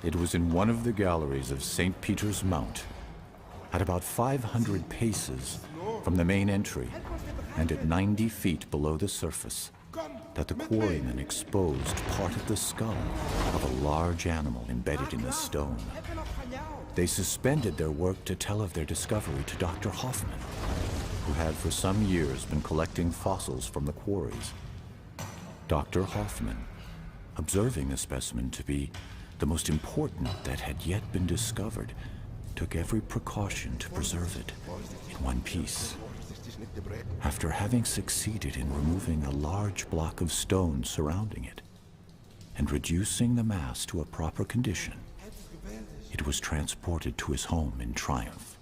It was in one of the galleries of St. Peter's Mount, at about 500 paces from the main entry and at 90 feet below the surface, that the quarrymen exposed part of the skull of a large animal embedded in the stone. They suspended their work to tell of their discovery to Dr. Hoffman, who had for some years been collecting fossils from the quarries. Dr. Hoffman, observing the specimen to be the most important that had yet been discovered, took every precaution to preserve it in one piece. After having succeeded in removing a large block of stone surrounding it and reducing the mass to a proper condition, it was transported to his home in triumph.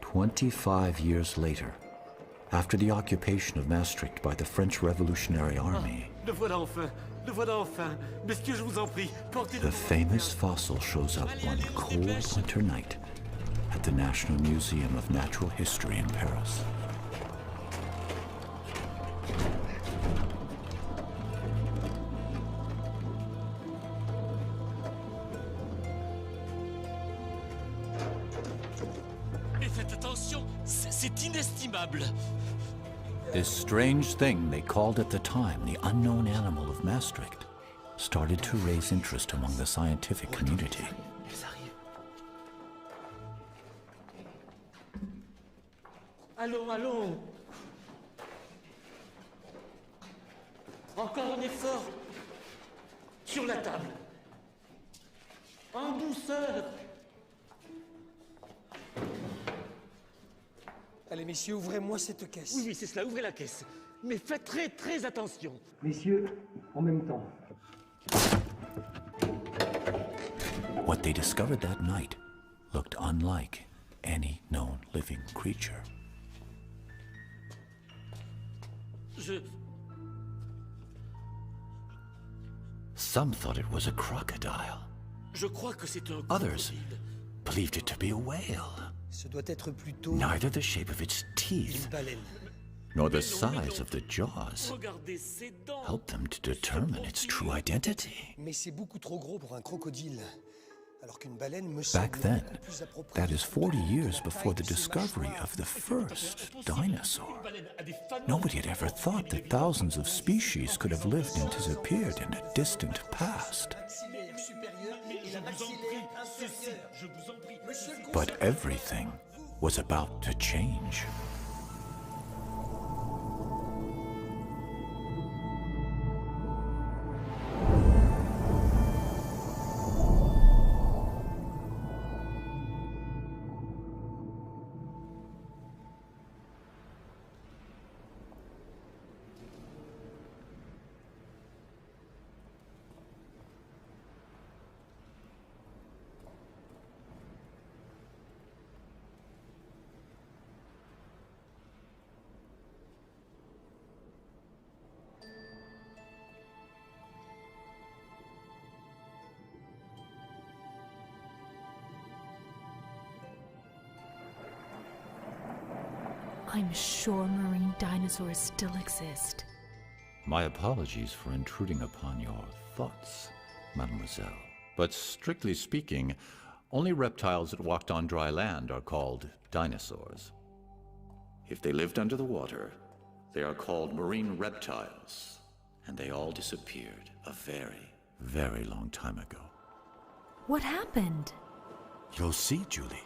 25 years later, after the occupation of Maastricht by the French Revolutionary Army, Le voilà enfin! Le voilà enfin! Messieurs, je vous en prie, portez the famous fossil shows up one cold winter night at the National Museum of Natural History in Paris. Mais faites attention, c'est inestimable! This strange thing they called at the time the unknown animal of Maastricht started to raise interest among the scientific community. Allons, allons! Encore un effort! Sur la table! En douceur! Allez, messieurs, ouvrez-moi cette caisse. Oui, oui, c'est cela, ouvrez la caisse. Mais faites très, très attention. Messieurs, en même temps. What they discovered that night looked unlike any known living creature. Some thought it was a crocodile. Je crois que c'est un Others crocodile. believed it to be a whale. Ce doit être plutôt Neither the shape of its teeth une baleine. nor the size of the jaws Regardez ses dents. helped them to determine its true identity. Mais c'est beaucoup trop gros pour un crocodile. Alors qu'une baleine me Back semble then, beaucoup plus appropriée. that is 40 years before the discovery of the first dinosaur. Nobody had ever thought that thousands of species could have lived and disappeared in a distant past. Maxillaire supérieur et la maxillaire inférieure. Je vous en prie. Monsieur le But everything was about to change. I'm sure marine dinosaurs still exist. My apologies for intruding upon your thoughts, mademoiselle. But strictly speaking, only reptiles that walked on dry land are called dinosaurs. If they lived under the water, they are called marine reptiles. And they all disappeared a very, very long time ago. What happened? You'll see, Julie.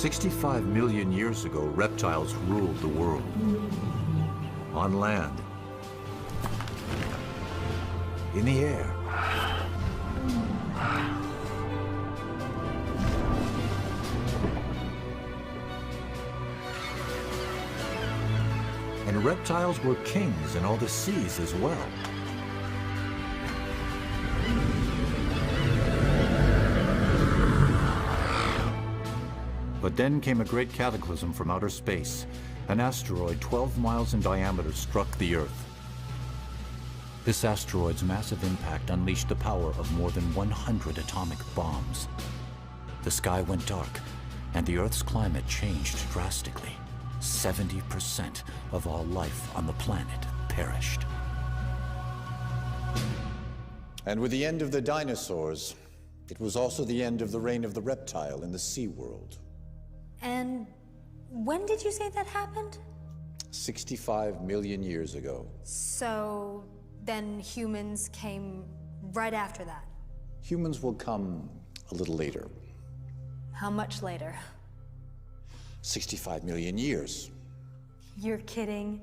65 million years ago, reptiles ruled the world. On land, in the air, and reptiles were kings in all the seas as well. But then came a great cataclysm from outer space. An asteroid 12 miles in diameter struck the Earth. This asteroid's massive impact unleashed the power of more than 100 atomic bombs. The sky went dark, and the Earth's climate changed drastically. 70% of all life on the planet perished. And with the end of the dinosaurs, it was also the end of the reign of the reptile in the sea world. And when did you say that happened? 65 million years ago. So then humans came right after that. Humans will come a little later. How much later? 65 million years. You're kidding.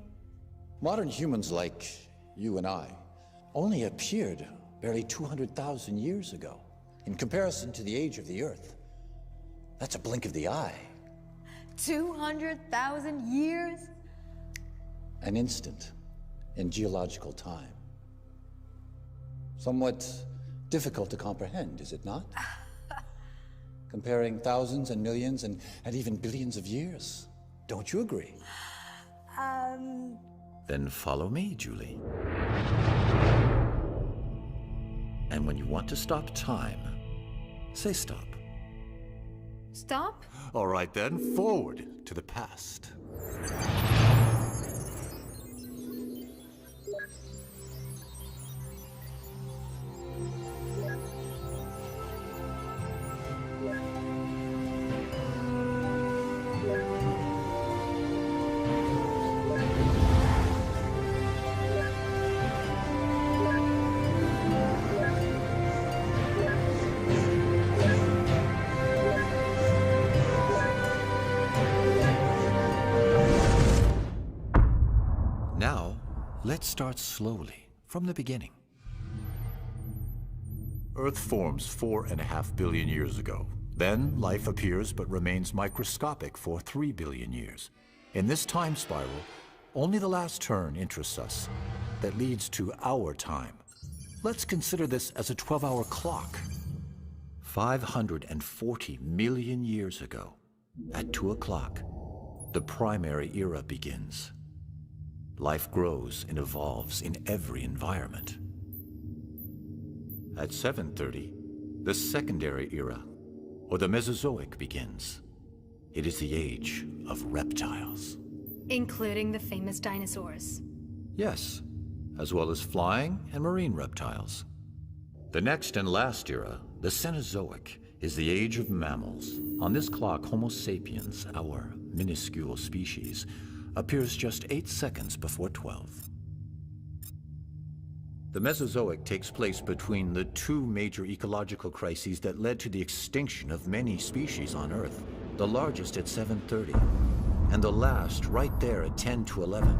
Modern humans like you and I only appeared barely 200,000 years ago. In comparison to the age of the Earth, that's a blink of the eye. 200,000 years? An instant in geological time. Somewhat difficult to comprehend, is it not? Comparing thousands and millions and even billions of years. Don't you agree? Then follow me, Julie. And when you want to stop time, say stop. Stop? All right then, forward to the past. Now, let's start slowly, from the beginning. Earth forms 4.5 billion years ago. Then life appears but remains microscopic for 3 billion years. In this time spiral, only the last turn interests us. That leads to our time. Let's consider this as a 12-hour clock. 540 million years ago, at 2 o'clock, the primary era begins. Life grows and evolves in every environment. At 7:30, the secondary era, or the Mesozoic, begins. It is the age of reptiles. Including the famous dinosaurs. Yes, as well as flying and marine reptiles. The next and last era, the Cenozoic, is the age of mammals. On this clock, Homo sapiens, our minuscule species, appears just 8 seconds before 12. The Mesozoic takes place between the two major ecological crises that led to the extinction of many species on Earth, the largest at 7:30, and the last right there at 10 to 11.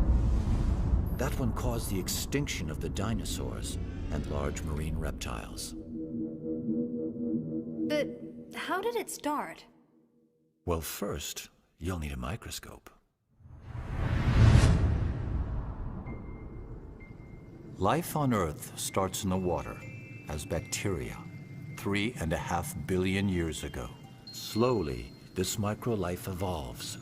That one caused the extinction of the dinosaurs and large marine reptiles. But how did it start? Well, first, you'll need a microscope. Life on Earth starts in the water as bacteria 3.5 billion years ago. Slowly, this microlife evolves.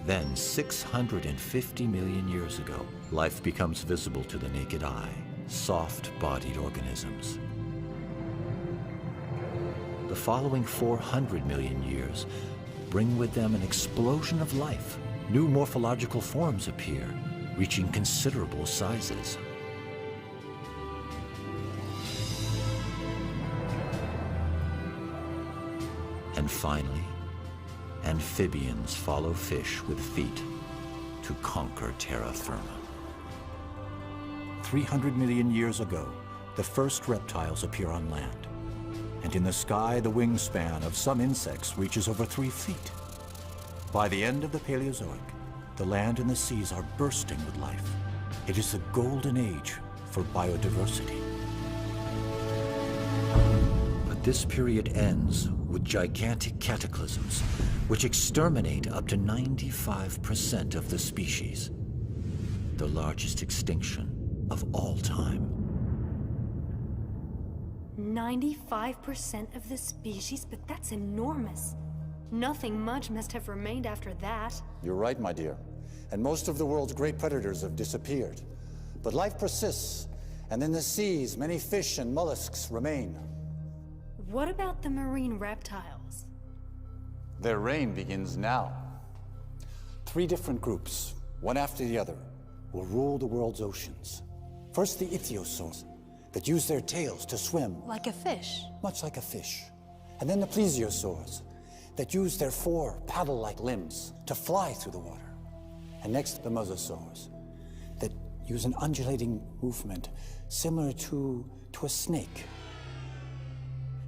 Then, 650 million years ago, life becomes visible to the naked eye, soft-bodied organisms. The following 400 million years bring with them an explosion of life. New morphological forms appear, reaching considerable sizes. And finally, amphibians follow fish with feet to conquer terra firma. 300 million years ago, the first reptiles appear on land. And in the sky, the wingspan of some insects reaches over 3 feet. By the end of the Paleozoic, the land and the seas are bursting with life. It is the golden age for biodiversity. But this period ends with gigantic cataclysms, which exterminate up to 95% of the species. The largest extinction of all time. 95% of the species? But that's enormous. Nothing much must have remained after that. You're right, my dear. And most of the world's great predators have disappeared. But life persists, and in the seas, many fish and mollusks remain. What about the marine reptiles? Their reign begins now. 3 different groups, one after the other, will rule the world's oceans. First, the ichthyosaurs, that use their tails to swim. Like a fish? Much like a fish. And then the plesiosaurs, that use their 4 paddle-like limbs to fly through the water. And next, the mosasaurs, that use an undulating movement similar to a snake.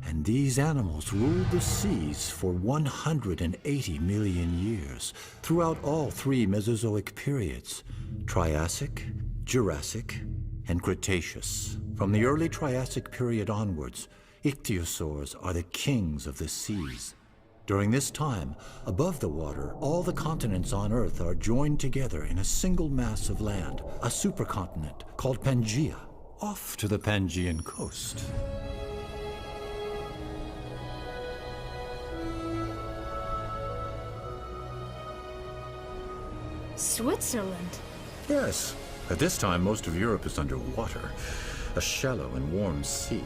And these animals ruled the seas for 180 million years, throughout all 3 Mesozoic periods: Triassic, Jurassic, and Cretaceous. From the early Triassic period onwards, ichthyosaurs are the kings of the seas. During this time, above the water, all the continents on Earth are joined together in a single mass of land, a supercontinent called Pangaea, off to the Pangaean coast. Switzerland? Yes. At this time, most of Europe is underwater, a shallow and warm sea.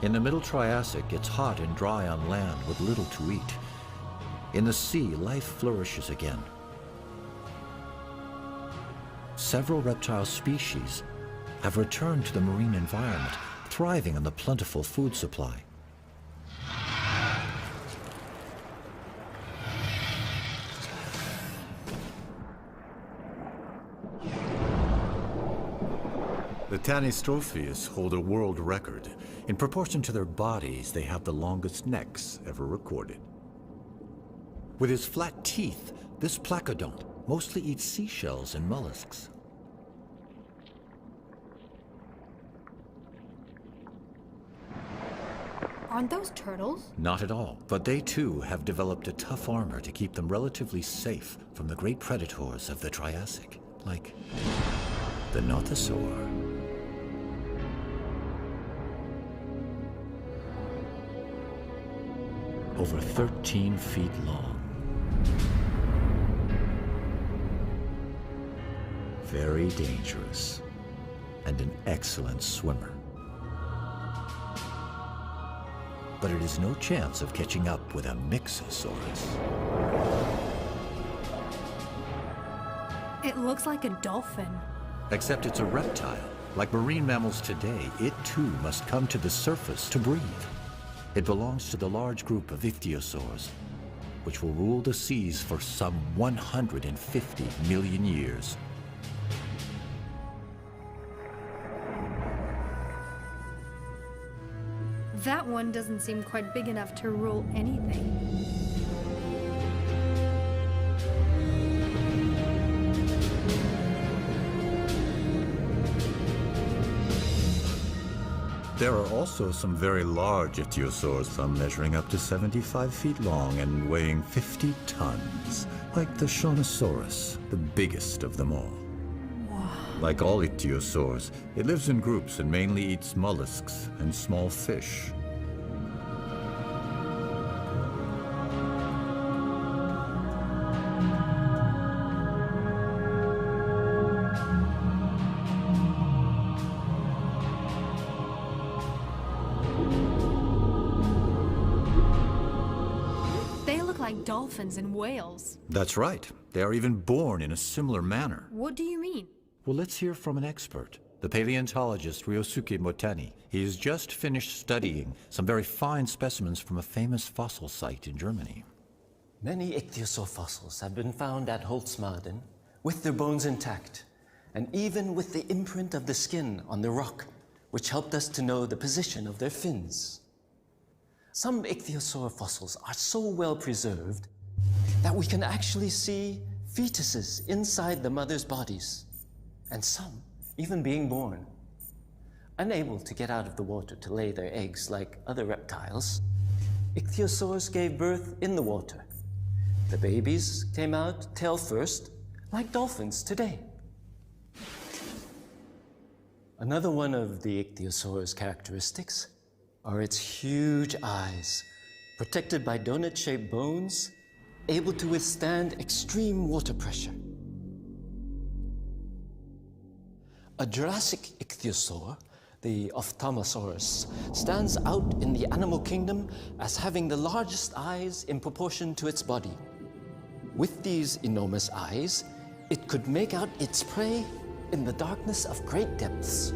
In the Middle Triassic, it's hot and dry on land with little to eat. In the sea, life flourishes again. Several reptile species have returned to the marine environment, thriving on the plentiful food supply. The Tanistrophes hold a world record. In proportion to their bodies, they have the longest necks ever recorded. With his flat teeth, this placodont mostly eats seashells and mollusks. Aren't those turtles? Not at all, but they too have developed a tough armor to keep them relatively safe from the great predators of the Triassic, like the nothosaur. Over 13 feet long. Very dangerous, and an excellent swimmer. But it is no chance of catching up with a Mixosaurus. It looks like a dolphin. Except it's a reptile. Like marine mammals today, it too must come to the surface to breathe. It belongs to the large group of ichthyosaurs, which will rule the seas for some 150 million years. That one doesn't seem quite big enough to rule anything. There are also some very large ichthyosaurs, some measuring up to 75 feet long and weighing 50 tons, like the Shawnosaurus, the biggest of them all. Wow. Like all ichthyosaurs, it lives in groups and mainly eats mollusks and small fish. Like dolphins and whales. That's right. They are even born in a similar manner. What do you mean? Well, let's hear from an expert. the paleontologist Ryosuke Motani. He has just finished studying some very fine specimens from a famous fossil site in Germany. Many ichthyosaur fossils have been found at Holzmaden with their bones intact, and even with the imprint of the skin on the rock, which helped us to know the position of their fins. Some ichthyosaur fossils are so well preserved that we can actually see fetuses inside the mother's bodies, and some even being born. Unable to get out of the water to lay their eggs like other reptiles, ichthyosaurs gave birth in the water. The babies came out tail first, like dolphins today. Another one of the ichthyosaur's characteristics are its huge eyes, protected by donut-shaped bones, able to withstand extreme water pressure. A Jurassic ichthyosaur, the Ophthalmosaurus, stands out in the animal kingdom as having the largest eyes in proportion to its body. With these enormous eyes, it could make out its prey in the darkness of great depths.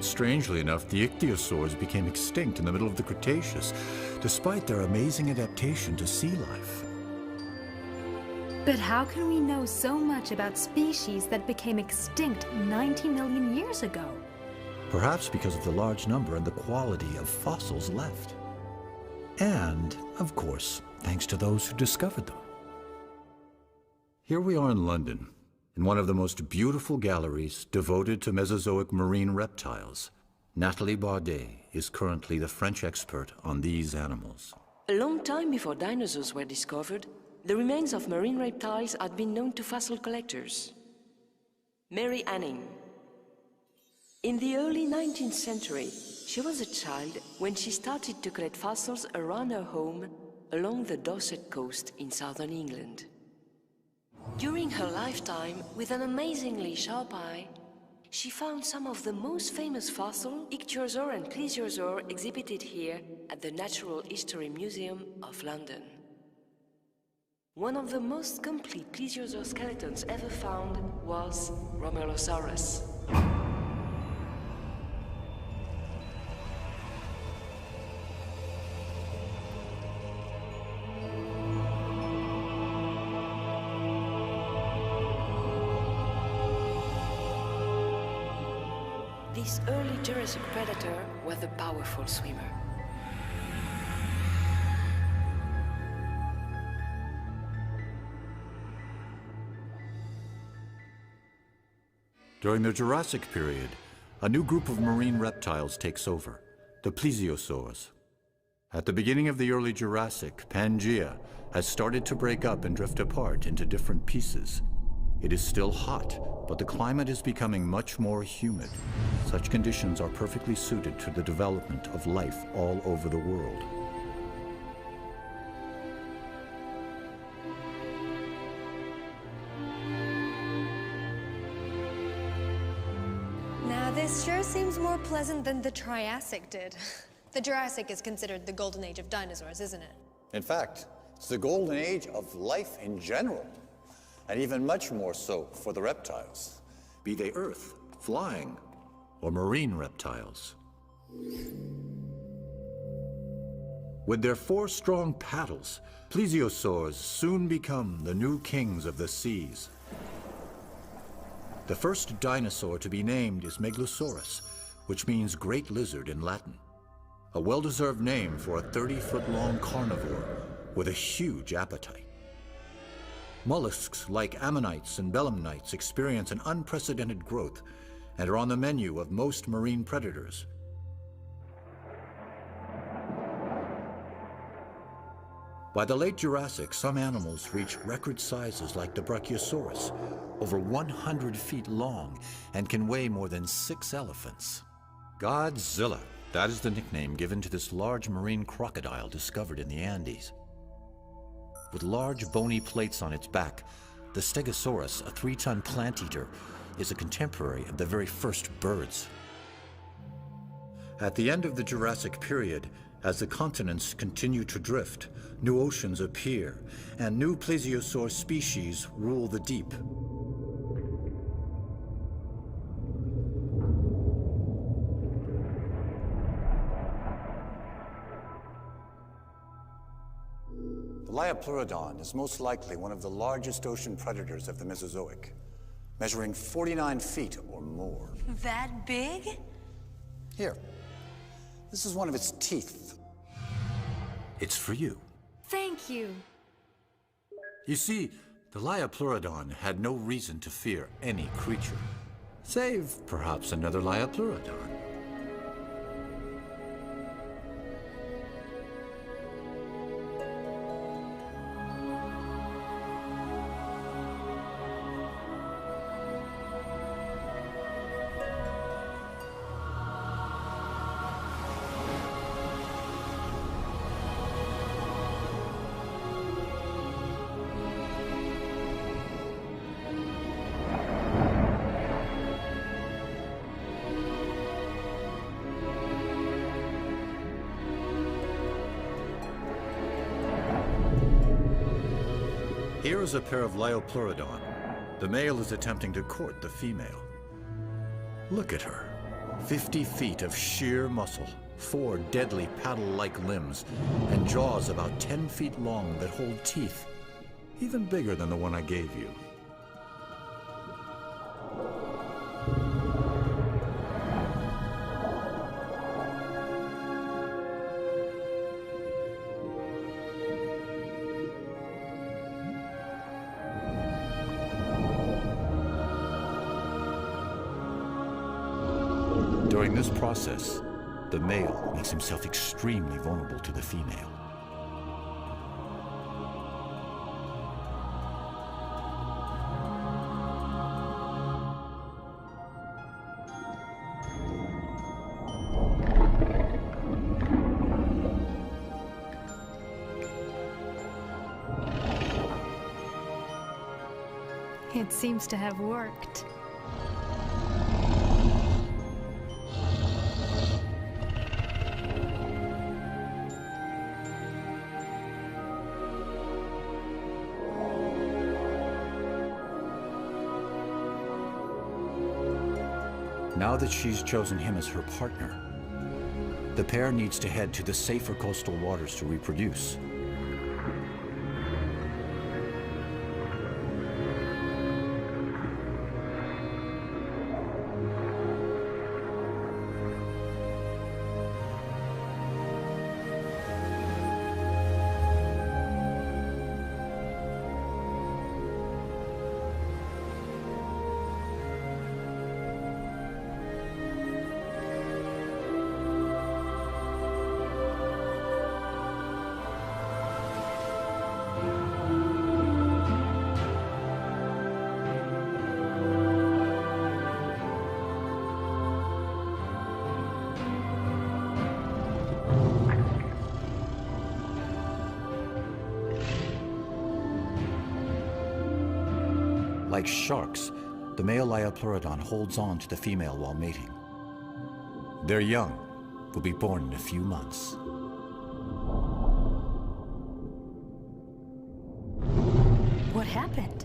Strangely enough, the ichthyosaurs became extinct in the middle of the Cretaceous, despite their amazing adaptation to sea life. But how can we know so much about species that became extinct 90 million years ago? Perhaps because of the large number and the quality of fossils left. And, of course, thanks to those who discovered them. Here we are in London, in one of the most beautiful galleries devoted to Mesozoic marine reptiles. Nathalie Bardet is currently the French expert on these animals. A long time before dinosaurs were discovered, the remains of marine reptiles had been known to fossil collectors. Mary Anning. In the early 19th century, she was a child when she started to collect fossils around her home along the Dorset coast in southern England. During her lifetime, with an amazingly sharp eye, she found some of the most famous fossil, ichthyosaur and plesiosaur, exhibited here at the Natural History Museum of London. One of the most complete plesiosaur skeletons ever found was Romelosaurus. This early Jurassic predator was a powerful swimmer. During the Jurassic period, a new group of marine reptiles takes over, the plesiosaurs. At the beginning of the early Jurassic, Pangaea has started to break up and drift apart into different pieces. It is still hot, but the climate is becoming much more humid. Such conditions are perfectly suited to the development of life all over the world. Now, this sure seems more pleasant than the Triassic did. The Jurassic is considered the golden age of dinosaurs, isn't it? In fact, it's the golden age of life in general, and even much more so for the reptiles. Be they earth, flying, or marine reptiles. With their 4 strong paddles, plesiosaurs soon become the new kings of the seas. The first dinosaur to be named is Megalosaurus, which means great lizard in Latin. A well-deserved name for a 30-foot-long carnivore with a huge appetite. Mollusks like ammonites and belemnites experience an unprecedented growth and are on the menu of most marine predators. By the late Jurassic, some animals reach record sizes like the Brachiosaurus, over 100 feet long, and can weigh more than 6 elephants. Godzilla, that is the nickname given to this large marine crocodile discovered in the Andes. With large bony plates on its back, the Stegosaurus, a 3-ton plant eater, is a contemporary of the very first birds. At the end of the Jurassic period, as the continents continue to drift, new oceans appear, and new plesiosaur species rule the deep. The Liopleurodon is most likely one of the largest ocean predators of the Mesozoic, measuring 49 feet or more. That big? Here, this is one of its teeth. It's for you. Thank you. You see, the Liopleurodon had no reason to fear any creature, save perhaps another Liopleurodon. Here is a pair of Liopleurodon. The male is attempting to court the female. Look at her. 50 feet of sheer muscle, 4 deadly paddle-like limbs, and jaws about 10 feet long that hold teeth, even bigger than the one I gave you. During this process, the male makes himself extremely vulnerable to the female. It seems to have worked. Now that she's chosen him as her partner, the pair needs to head to the safer coastal waters to reproduce. Like sharks, the male Liopleurodon holds on to the female while mating. Their young will be born in a few months. What happened?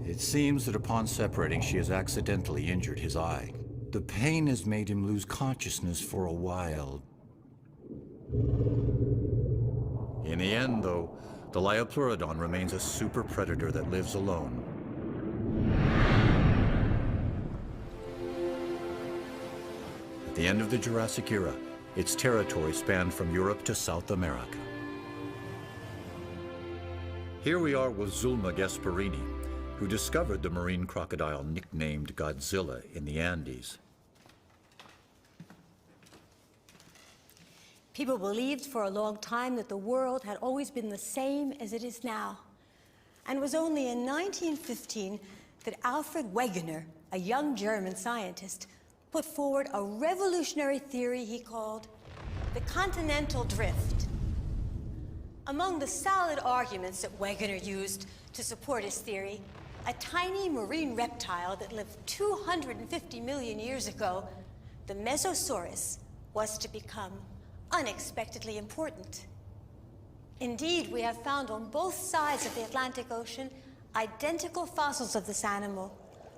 It seems that upon separating, she has accidentally injured his eye. The pain has made him lose consciousness for a while. In the end, though, the Liopleurodon remains a super predator that lives alone. At the end of the Jurassic era, its territory spanned from Europe to South America. Here we are with Zulma Gasparini, who discovered the marine crocodile nicknamed Godzilla in the Andes. People believed for a long time that the world had always been the same as it is now. And it was only in 1915 that Alfred Wegener, a young German scientist, put forward a revolutionary theory he called the continental drift. Among the solid arguments that Wegener used to support his theory, a tiny marine reptile that lived 250 million years ago, the Mesosaurus, was to become unexpectedly important. Indeed, we have found on both sides of the Atlantic Ocean identical fossils of this animal.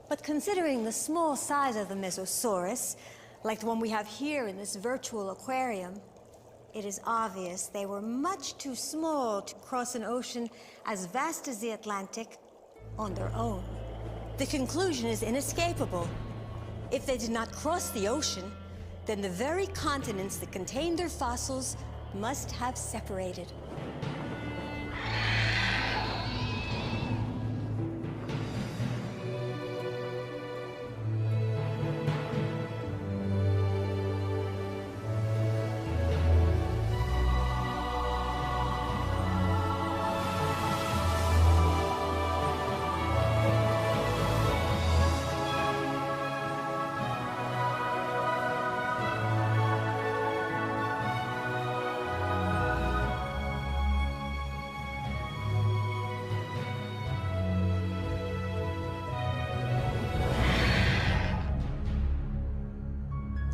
But considering the small size of the Mesosaurus, like the one we have here in this virtual aquarium, it is obvious they were much too small to cross an ocean as vast as the Atlantic on their own. The conclusion is inescapable. If they did not cross the ocean, then the very continents that contain their fossils must have separated.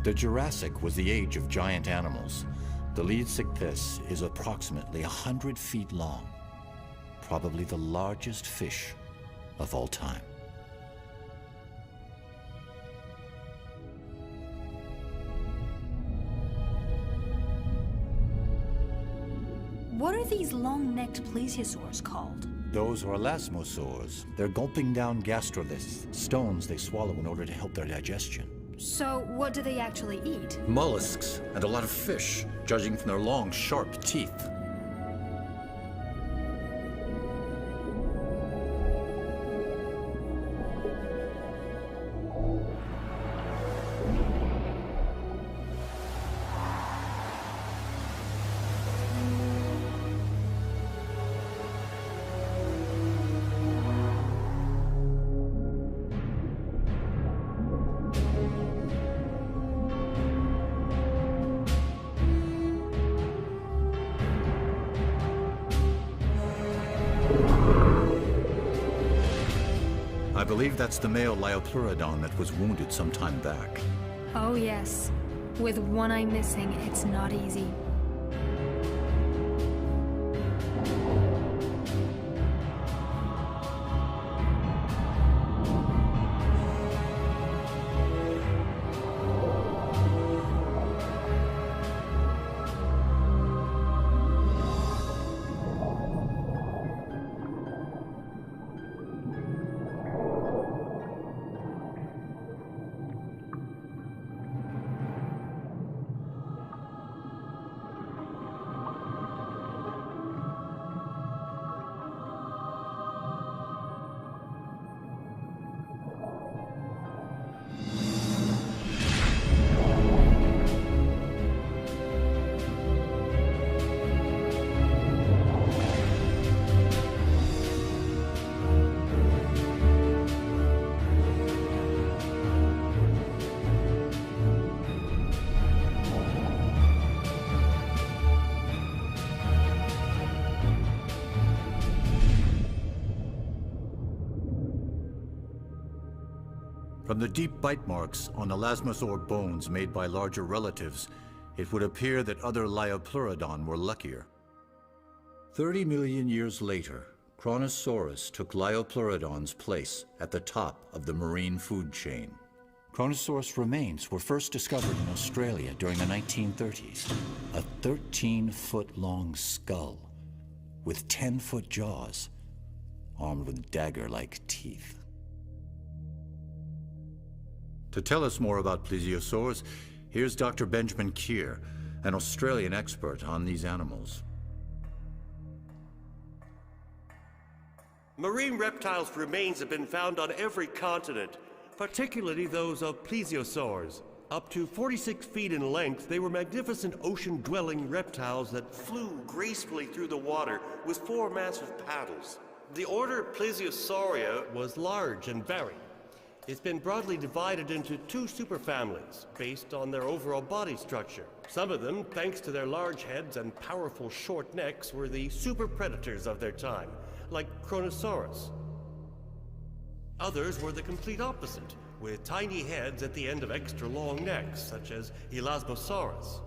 The Jurassic was the age of giant animals. The Leedsichthys is approximately 100 feet long, probably the largest fish of all time. What are these long-necked plesiosaurs called? Those are elasmosaurs. They're gulping down gastroliths, stones they swallow in order to help their digestion. So, what do they actually eat? Mollusks and a lot of fish, judging from their long, sharp teeth. I believe that's the male Liopleurodon that was wounded some time back. Oh yes. With one eye missing, it's not easy. From the deep bite marks on elasmosaur bones made by larger relatives, it would appear that other Liopleurodon were luckier. 30 million years later, Kronosaurus took Liopleurodon's place at the top of the marine food chain. Kronosaurus remains were first discovered in Australia during the 1930s. A 13-foot-long skull with 10-foot jaws, armed with dagger-like teeth. To tell us more about plesiosaurs, here's Dr. Benjamin Keir, an Australian expert on these animals. Marine reptiles' remains have been found on every continent, particularly those of plesiosaurs. Up to 46 feet in length, they were magnificent ocean-dwelling reptiles that flew gracefully through the water with 4 massive paddles. The order Plesiosauria was large and varied. It's been broadly divided into 2 superfamilies based on their overall body structure. Some of them, thanks to their large heads and powerful short necks, were the super predators of their time, like Kronosaurus. Others were the complete opposite, with tiny heads at the end of extra long necks, such as Elasmosaurus.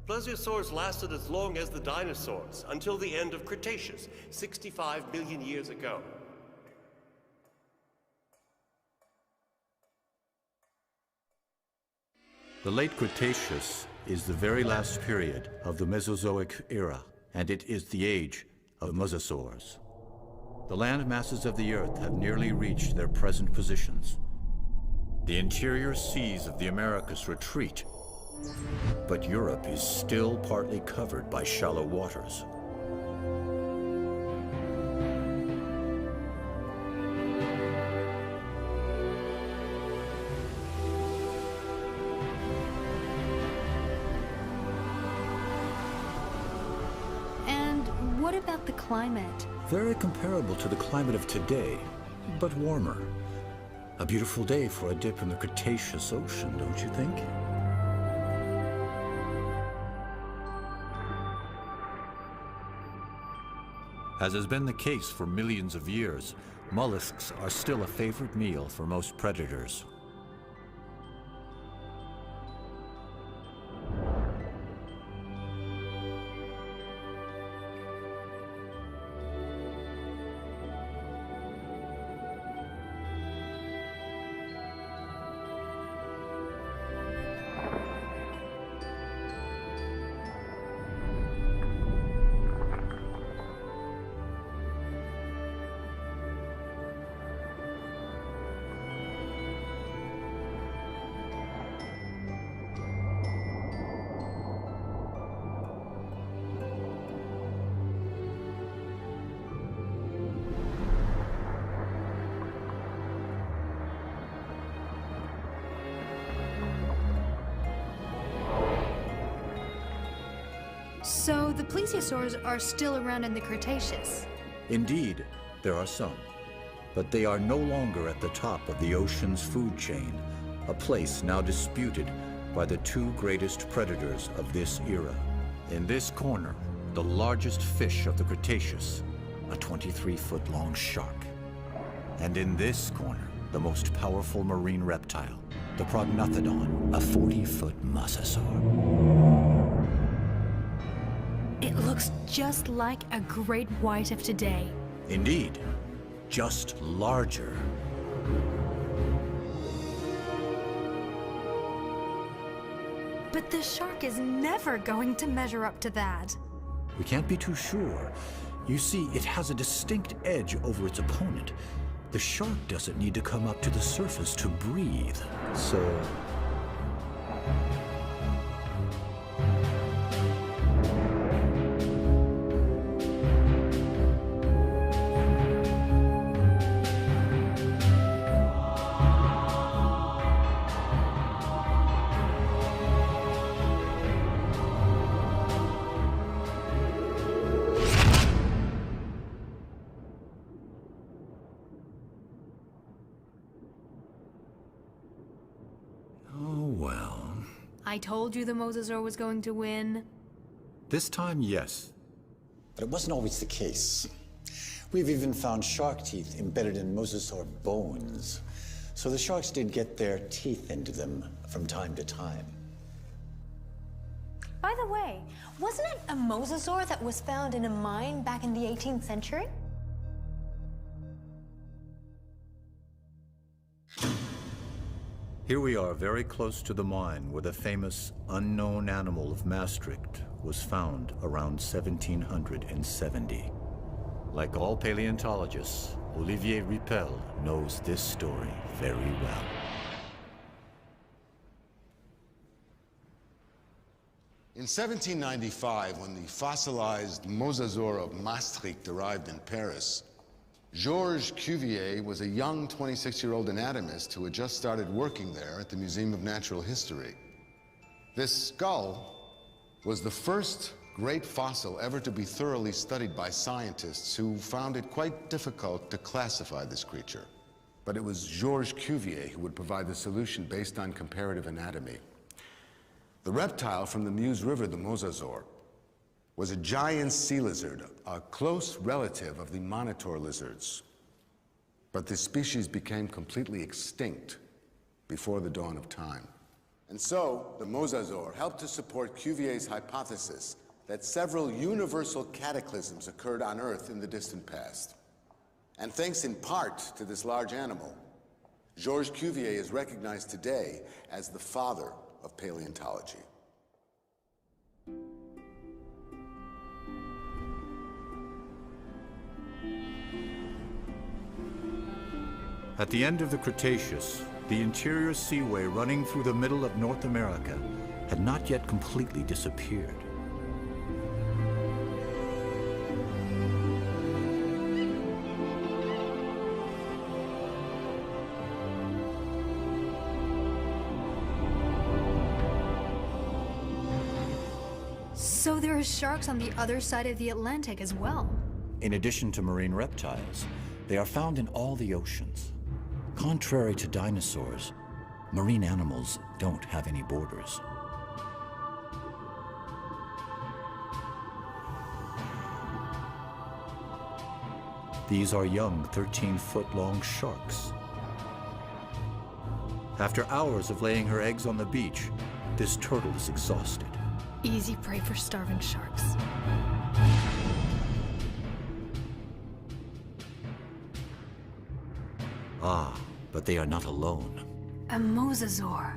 Plesiosaurs lasted as long as the dinosaurs, until the end of Cretaceous, 65 million years ago. The late Cretaceous is the very last period of the Mesozoic era, and it is the age of mosasaurs. The land masses of the Earth have nearly reached their present positions. The interior seas of the Americas retreat, but Europe is still partly covered by shallow waters. And what about the climate? Very comparable to the climate of today, but warmer. A beautiful day for a dip in the Cretaceous Ocean, don't you think? As has been the case for millions of years, mollusks are still a favorite meal for most predators. So the plesiosaurs are still around in the Cretaceous? Indeed, there are some, but they are no longer at the top of the ocean's food chain, a place now disputed by the 2 greatest predators of this era. In this corner, the largest fish of the Cretaceous, a 23-foot-long shark. And in this corner, the most powerful marine reptile, the prognathodon, a 40-foot mosasaur. It looks just like a great white of today. Indeed, just larger. But the shark is never going to measure up to that. We can't be too sure. You see, it has a distinct edge over its opponent. The shark doesn't need to come up to the surface to breathe, so... I told you the mosasaur was going to win. This time, yes. But it wasn't always the case. We've even found shark teeth embedded in mosasaur bones. So the sharks did get their teeth into them from time to time. By the way, wasn't it a mosasaur that was found in a mine back in the 18th century? Here we are very close to the mine where the famous unknown animal of Maastricht was found around 1770. Like all paleontologists, Olivier Rippel knows this story very well. In 1795, when the fossilized mosasaur of Maastricht arrived in Paris, Georges Cuvier was a young 26-year-old anatomist who had just started working there at the Museum of Natural History. This skull was the first great fossil ever to be thoroughly studied by scientists who found it quite difficult to classify this creature. But it was Georges Cuvier who would provide the solution based on comparative anatomy. The reptile from the Meuse River, the mosasaur, was a giant sea lizard, a close relative of the monitor lizards. But this species became completely extinct before the dawn of time. And so, the mosasaur helped to support Cuvier's hypothesis that several universal cataclysms occurred on Earth in the distant past. And thanks in part to this large animal, Georges Cuvier is recognized today as the father of paleontology. At the end of the Cretaceous, the interior seaway running through the middle of North America had not yet completely disappeared. So there are sharks on the other side of the Atlantic as well. In addition to marine reptiles, they are found in all the oceans. Contrary to dinosaurs, marine animals don't have any borders. These are young 13-foot-long sharks. After hours of laying her eggs on the beach, this turtle is exhausted. Easy prey for starving sharks. Ah, but they are not alone. A mosasaur.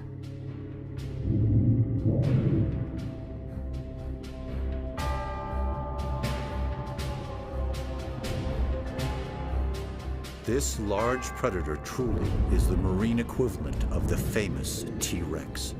This large predator truly is the marine equivalent of the famous T-Rex.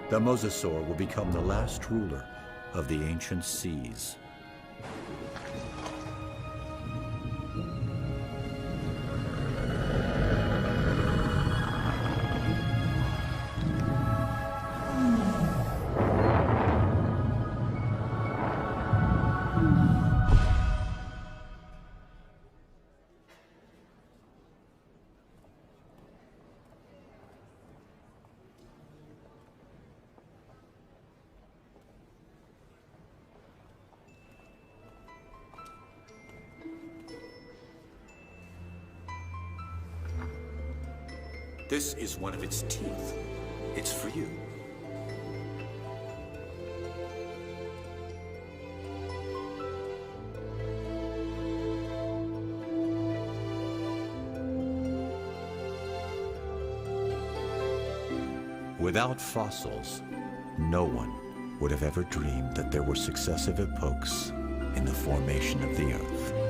The mosasaur will become the last ruler of the ancient seas. This is one of its teeth. It's for you. Without fossils, no one would have ever dreamed that there were successive epochs in the formation of the Earth.